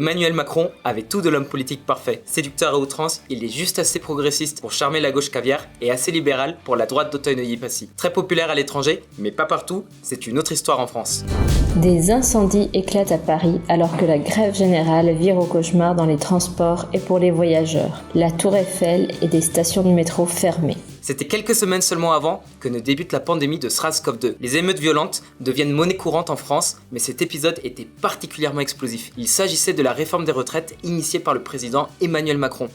Emmanuel Macron avait tout de l'homme politique parfait. Séducteur à outrance, il est juste assez progressiste pour charmer la gauche caviar et assez libéral pour la droite d'Auteuil-Passy. Très populaire à l'étranger, mais pas partout, c'est une autre histoire en France. Des incendies éclatent à Paris alors que la grève générale vire au cauchemar dans les transports et pour les voyageurs. La Tour Eiffel et des stations de métro fermées. C'était quelques semaines seulement avant que ne débute la pandémie de SARS-CoV-2. Les émeutes violentes deviennent monnaie courante en France, mais cet épisode était particulièrement explosif. Il s'agissait de la réforme des retraites initiée par le président Emmanuel Macron.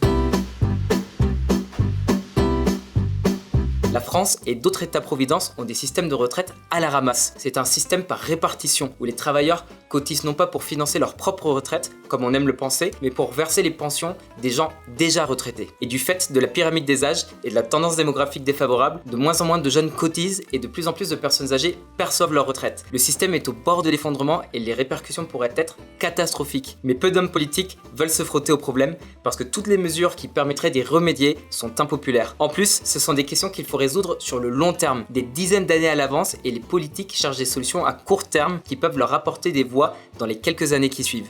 La France et d'autres États-providence ont des systèmes de retraite à la ramasse. C'est un système par répartition, où les travailleurs cotisent non pas pour financer leur propre retraite, comme on aime le penser, mais pour verser les pensions des gens déjà retraités. Et du fait de la pyramide des âges et de la tendance démographique défavorable, de moins en moins de jeunes cotisent et de plus en plus de personnes âgées perçoivent leur retraite. Le système est au bord de l'effondrement et les répercussions pourraient être catastrophiques. Mais peu d'hommes politiques veulent se frotter au problème parce que toutes les mesures qui permettraient d'y remédier sont impopulaires. En plus, ce sont des questions qu'il faut résoudre sur le long terme, des dizaines d'années à l'avance, et les politiques cherchent des solutions à court terme qui peuvent leur apporter des voix dans les quelques années qui suivent.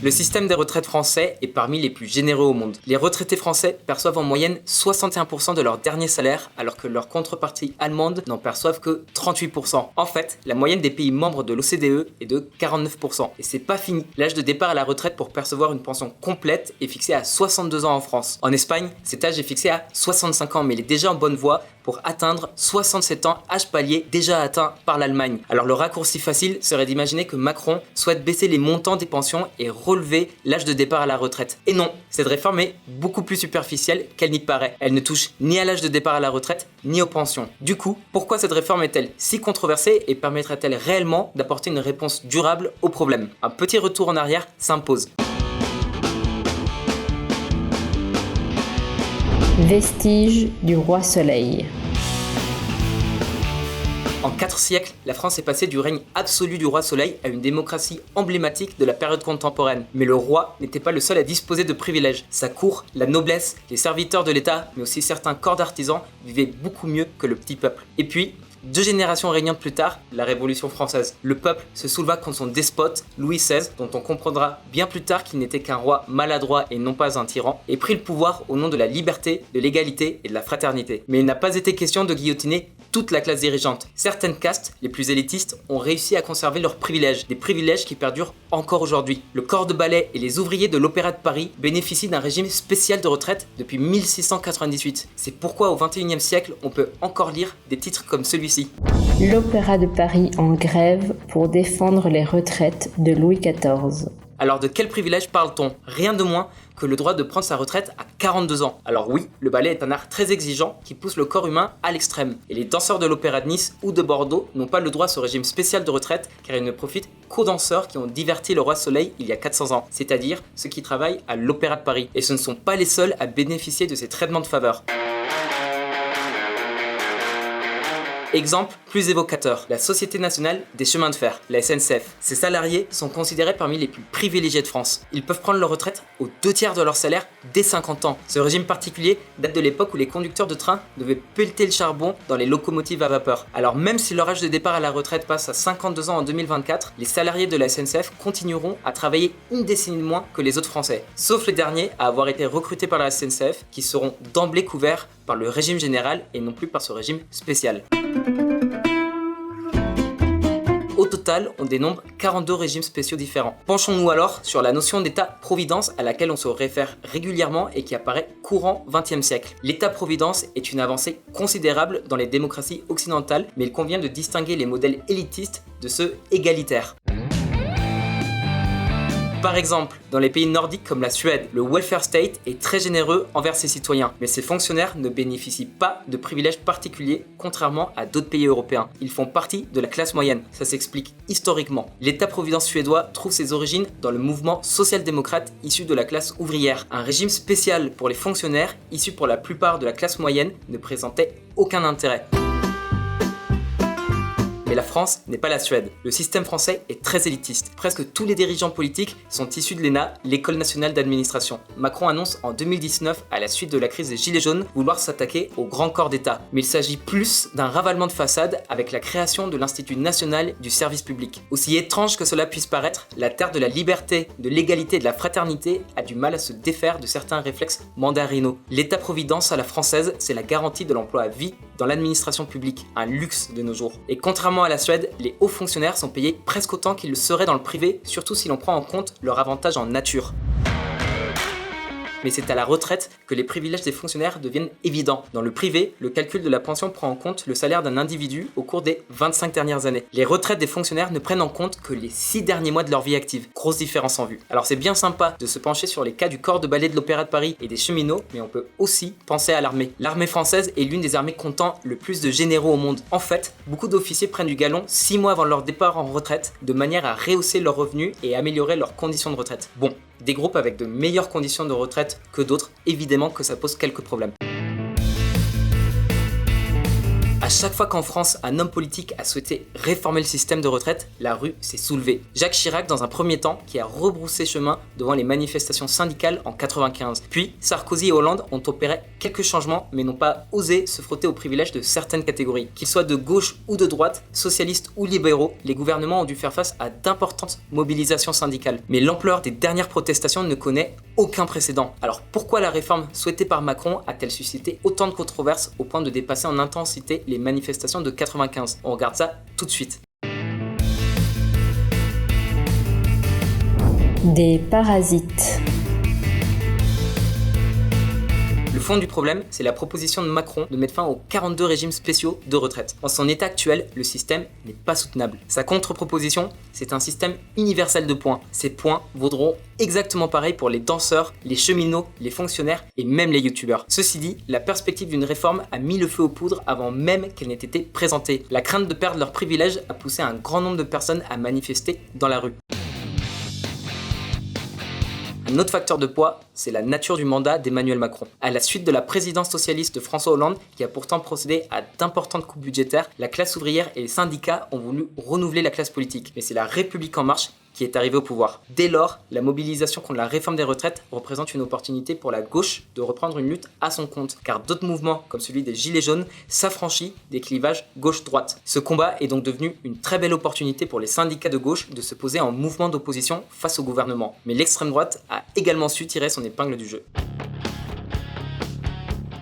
Le système des retraites français est parmi les plus généreux au monde. Les retraités français perçoivent en moyenne 61% de leur dernier salaire, alors que leurs contreparties allemandes n'en perçoivent que 38%. En fait, la moyenne des pays membres de l'OCDE est de 49%. Et c'est pas fini. L'âge de départ à la retraite pour percevoir une pension complète est fixé à 62 ans en France. En Espagne, cet âge est fixé à 65 ans, mais il est déjà en bonne voie pour atteindre 67 ans, âge palier déjà atteint par l'Allemagne. Alors le raccourci facile serait d'imaginer que Macron souhaite baisser les montants des pensions et relever l'âge de départ à la retraite. Et non, cette réforme est beaucoup plus superficielle qu'elle n'y paraît. Elle ne touche ni à l'âge de départ à la retraite, ni aux pensions. Du coup, pourquoi cette réforme est-elle si controversée et permettrait-elle réellement d'apporter une réponse durable au problème ? Un petit retour en arrière s'impose. Vestiges du roi Soleil. En 4 siècles, la France est passée du règne absolu du roi Soleil à une démocratie emblématique de la période contemporaine. Mais le roi n'était pas le seul à disposer de privilèges. Sa cour, la noblesse, les serviteurs de l'État, mais aussi certains corps d'artisans vivaient beaucoup mieux que le petit peuple. Et puis, 2 générations régnantes plus tard, la Révolution française. Le peuple se souleva contre son despote, Louis XVI, dont on comprendra bien plus tard qu'il n'était qu'un roi maladroit et non pas un tyran, et prit le pouvoir au nom de la liberté, de l'égalité et de la fraternité. Mais il n'a pas été question de guillotiner toute la classe dirigeante. Certaines castes, les plus élitistes, ont réussi à conserver leurs privilèges, des privilèges qui perdurent encore aujourd'hui. Le corps de ballet et les ouvriers de l'Opéra de Paris bénéficient d'un régime spécial de retraite depuis 1698. C'est pourquoi au XXIe siècle, on peut encore lire des titres comme celui-ci. L'Opéra de Paris en grève pour défendre les retraites de Louis XIV. Alors de quel privilège parle-t-on ? Rien de moins que le droit de prendre sa retraite à 42 ans. Alors oui, le ballet est un art très exigeant qui pousse le corps humain à l'extrême. Et les danseurs de l'Opéra de Nice ou de Bordeaux n'ont pas le droit à ce régime spécial de retraite car ils ne profitent qu'aux danseurs qui ont diverti le roi Soleil il y a 400 ans, c'est-à-dire ceux qui travaillent à l'Opéra de Paris. Et ce ne sont pas les seuls à bénéficier de ces traitements de faveur. Exemple plus évocateur, la Société nationale des chemins de fer, la SNCF. Ses salariés sont considérés parmi les plus privilégiés de France. Ils peuvent prendre leur retraite aux 2/3 de leur salaire dès 50 ans. Ce régime particulier date de l'époque où les conducteurs de train devaient pelleter le charbon dans les locomotives à vapeur. Alors même si leur âge de départ à la retraite passe à 52 ans en 2024, les salariés de la SNCF continueront à travailler une décennie de moins que les autres Français. Sauf les derniers à avoir été recrutés par la SNCF qui seront d'emblée couverts par le régime général et non plus par ce régime spécial. Au total, on dénombre 42 régimes spéciaux différents. Penchons-nous alors sur la notion d'État-providence à laquelle on se réfère régulièrement et qui apparaît courant XXe siècle. L'État-providence est une avancée considérable dans les démocraties occidentales, mais il convient de distinguer les modèles élitistes de ceux égalitaires. Par exemple, dans les pays nordiques comme la Suède, le welfare state est très généreux envers ses citoyens, mais ses fonctionnaires ne bénéficient pas de privilèges particuliers, contrairement à d'autres pays européens. Ils font partie de la classe moyenne, ça s'explique historiquement. L'État-providence suédois trouve ses origines dans le mouvement social-démocrate issu de la classe ouvrière. Un régime spécial pour les fonctionnaires, issus pour la plupart de la classe moyenne, ne présentait aucun intérêt. Mais la France n'est pas la Suède. Le système français est très élitiste. Presque tous les dirigeants politiques sont issus de l'ENA, l'École nationale d'administration. Macron annonce en 2019, à la suite de la crise des Gilets jaunes, vouloir s'attaquer au grand corps d'État. Mais il s'agit plus d'un ravalement de façade avec la création de l'Institut national du service public. Aussi étrange que cela puisse paraître, la terre de la liberté, de l'égalité et de la fraternité a du mal à se défaire de certains réflexes mandarinaux. L'État-providence à la française, c'est la garantie de l'emploi à vie dans l'administration publique, un luxe de nos jours. Et contrairement à la Suède, les hauts fonctionnaires sont payés presque autant qu'ils le seraient dans le privé, surtout si l'on prend en compte leur avantage en nature. Mais c'est à la retraite que les privilèges des fonctionnaires deviennent évidents. Dans le privé, le calcul de la pension prend en compte le salaire d'un individu au cours des 25 dernières années. Les retraites des fonctionnaires ne prennent en compte que les 6 derniers mois de leur vie active. Grosse différence en vue. Alors c'est bien sympa de se pencher sur les cas du corps de ballet de l'Opéra de Paris et des cheminots, mais on peut aussi penser à l'armée. L'armée française est l'une des armées comptant le plus de généraux au monde. En fait, beaucoup d'officiers prennent du galon 6 mois avant leur départ en retraite, de manière à rehausser leurs revenus et améliorer leurs conditions de retraite. Bon, des groupes avec de meilleures conditions de retraite que d'autres, évidemment que ça pose quelques problèmes. À chaque fois qu'en France, un homme politique a souhaité réformer le système de retraite, la rue s'est soulevée. Jacques Chirac, dans un premier temps, qui a rebroussé chemin devant les manifestations syndicales en 1995. Puis, Sarkozy et Hollande ont opéré quelques changements, mais n'ont pas osé se frotter aux privilèges de certaines catégories. Qu'ils soient de gauche ou de droite, socialistes ou libéraux, les gouvernements ont dû faire face à d'importantes mobilisations syndicales. Mais l'ampleur des dernières protestations ne connaît aucun précédent. Alors pourquoi la réforme souhaitée par Macron a-t-elle suscité autant de controverses au point de dépasser en intensité les manifestations de 95? On regarde ça tout de suite. Des parasites. Le fond du problème, c'est la proposition de Macron de mettre fin aux 42 régimes spéciaux de retraite. En son état actuel, le système n'est pas soutenable. Sa contre-proposition, c'est un système universel de points. Ces points vaudront exactement pareil pour les danseurs, les cheminots, les fonctionnaires et même les youtubeurs. Ceci dit, la perspective d'une réforme a mis le feu aux poudres avant même qu'elle n'ait été présentée. La crainte de perdre leurs privilèges a poussé un grand nombre de personnes à manifester dans la rue. Un autre facteur de poids, c'est la nature du mandat d'Emmanuel Macron. À la suite de la présidence socialiste de François Hollande, qui a pourtant procédé à d'importantes coupes budgétaires, la classe ouvrière et les syndicats ont voulu renouveler la classe politique. Mais c'est la République en marche qui est arrivée au pouvoir. Dès lors, la mobilisation contre la réforme des retraites représente une opportunité pour la gauche de reprendre une lutte à son compte, car d'autres mouvements, comme celui des Gilets jaunes, s'affranchissent des clivages gauche-droite. Ce combat est donc devenu une très belle opportunité pour les syndicats de gauche de se poser en mouvement d'opposition face au gouvernement. Mais l'extrême droite a également su tirer son épingle du jeu.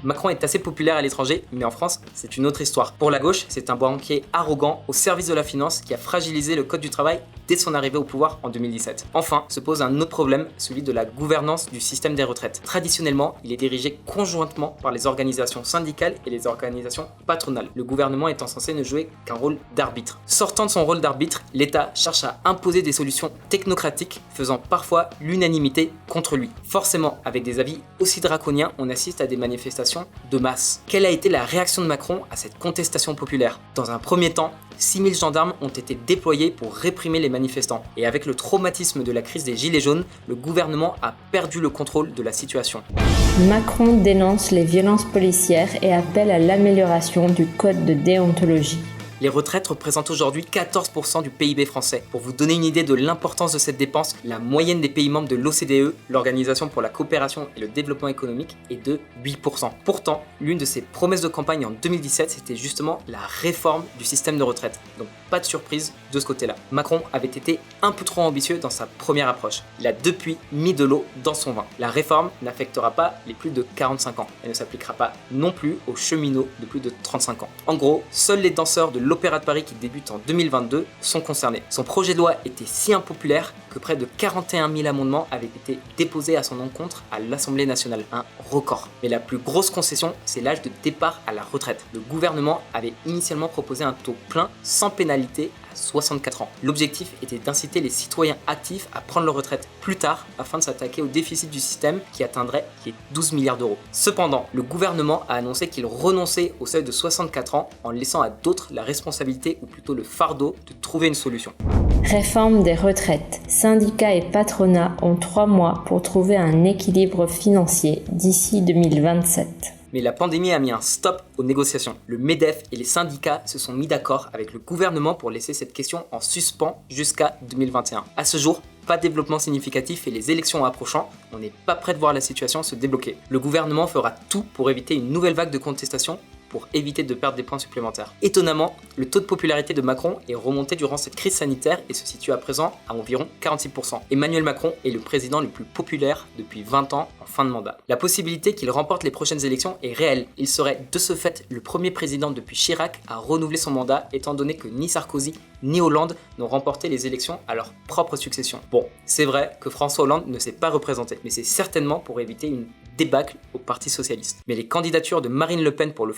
Macron est assez populaire à l'étranger, mais en France, c'est une autre histoire. Pour la gauche, c'est un banquier arrogant au service de la finance qui a fragilisé le code du travail dès son arrivée au pouvoir en 2017. Enfin, se pose un autre problème, celui de la gouvernance du système des retraites. Traditionnellement, il est dirigé conjointement par les organisations syndicales et les organisations patronales, le gouvernement étant censé ne jouer qu'un rôle d'arbitre. Sortant de son rôle d'arbitre, l'État cherche à imposer des solutions technocratiques, faisant parfois l'unanimité contre lui. Forcément, avec des avis aussi draconiens, on assiste à des manifestations de masse. Quelle a été la réaction de Macron à cette contestation populaire? Dans un premier temps, 6000 gendarmes ont été déployés pour réprimer les manifestants. Et avec le traumatisme de la crise des Gilets jaunes, le gouvernement a perdu le contrôle de la situation. Macron dénonce les violences policières et appelle à l'amélioration du code de déontologie. Les retraites représentent aujourd'hui 14% du PIB français. Pour vous donner une idée de l'importance de cette dépense, la moyenne des pays membres de l'OCDE, l'Organisation pour la coopération et le développement économique, est de 8%. Pourtant, l'une de ses promesses de campagne en 2017, c'était justement la réforme du système de retraite. Donc pas de surprise de ce côté-là. Macron avait été un peu trop ambitieux dans sa première approche. Il a depuis mis de l'eau dans son vin. La réforme n'affectera pas les plus de 45 ans. Elle ne s'appliquera pas non plus aux cheminots de plus de 35 ans. En gros, seuls les danseurs de l'Opéra de Paris qui débute en 2022 sont concernés. Son projet de loi était si impopulaire que près de 41 000 amendements avaient été déposés à son encontre à l'Assemblée nationale. Un record. Mais la plus grosse concession, c'est l'âge de départ à la retraite. Le gouvernement avait initialement proposé un taux plein sans pénalité à 64 ans. L'objectif était d'inciter les citoyens actifs à prendre leur retraite plus tard afin de s'attaquer au déficit du système qui atteindrait les 12 milliards d'euros. Cependant, le gouvernement a annoncé qu'il renonçait au seuil de 64 ans en laissant à d'autres la responsabilité ou plutôt le fardeau de trouver une solution. Réforme des retraites. Syndicats et patronat ont 3 mois pour trouver un équilibre financier d'ici 2027. Mais la pandémie a mis un stop aux négociations. Le MEDEF et les syndicats se sont mis d'accord avec le gouvernement pour laisser cette question en suspens jusqu'à 2021. À ce jour, pas de développement significatif et les élections approchant, on n'est pas prêt de voir la situation se débloquer. Le gouvernement fera tout pour éviter une nouvelle vague de contestation pour éviter de perdre des points supplémentaires. Étonnamment, le taux de popularité de Macron est remonté durant cette crise sanitaire et se situe à présent à environ 46%. Emmanuel Macron est le président le plus populaire depuis 20 ans en fin de mandat. La possibilité qu'il remporte les prochaines élections est réelle. Il serait de ce fait le premier président depuis Chirac à renouveler son mandat, étant donné que ni Sarkozy ni Hollande n'ont remporté les élections à leur propre succession. Bon, c'est vrai que François Hollande ne s'est pas représenté, mais c'est certainement pour éviter une débâcle au Parti Socialiste. Mais les candidatures de Marine Le Pen pour le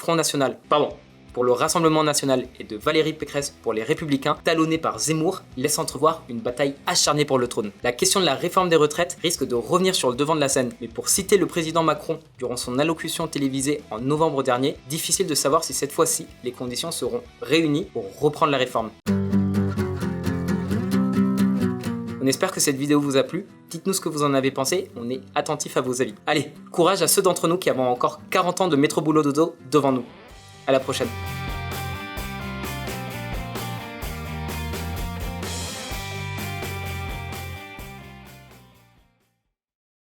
pour le Rassemblement National et de Valérie Pécresse pour les Républicains, talonnées par Zemmour, laissent entrevoir une bataille acharnée pour le trône. La question de la réforme des retraites risque de revenir sur le devant de la scène, mais pour citer le président Macron durant son allocution télévisée en novembre dernier, difficile de savoir si cette fois-ci les conditions seront réunies pour reprendre la réforme. On espère que cette vidéo vous a plu, dites-nous ce que vous en avez pensé, on est attentif à vos avis. Allez, courage à ceux d'entre nous qui avons encore 40 ans de métro boulot dodo devant nous. À la prochaine.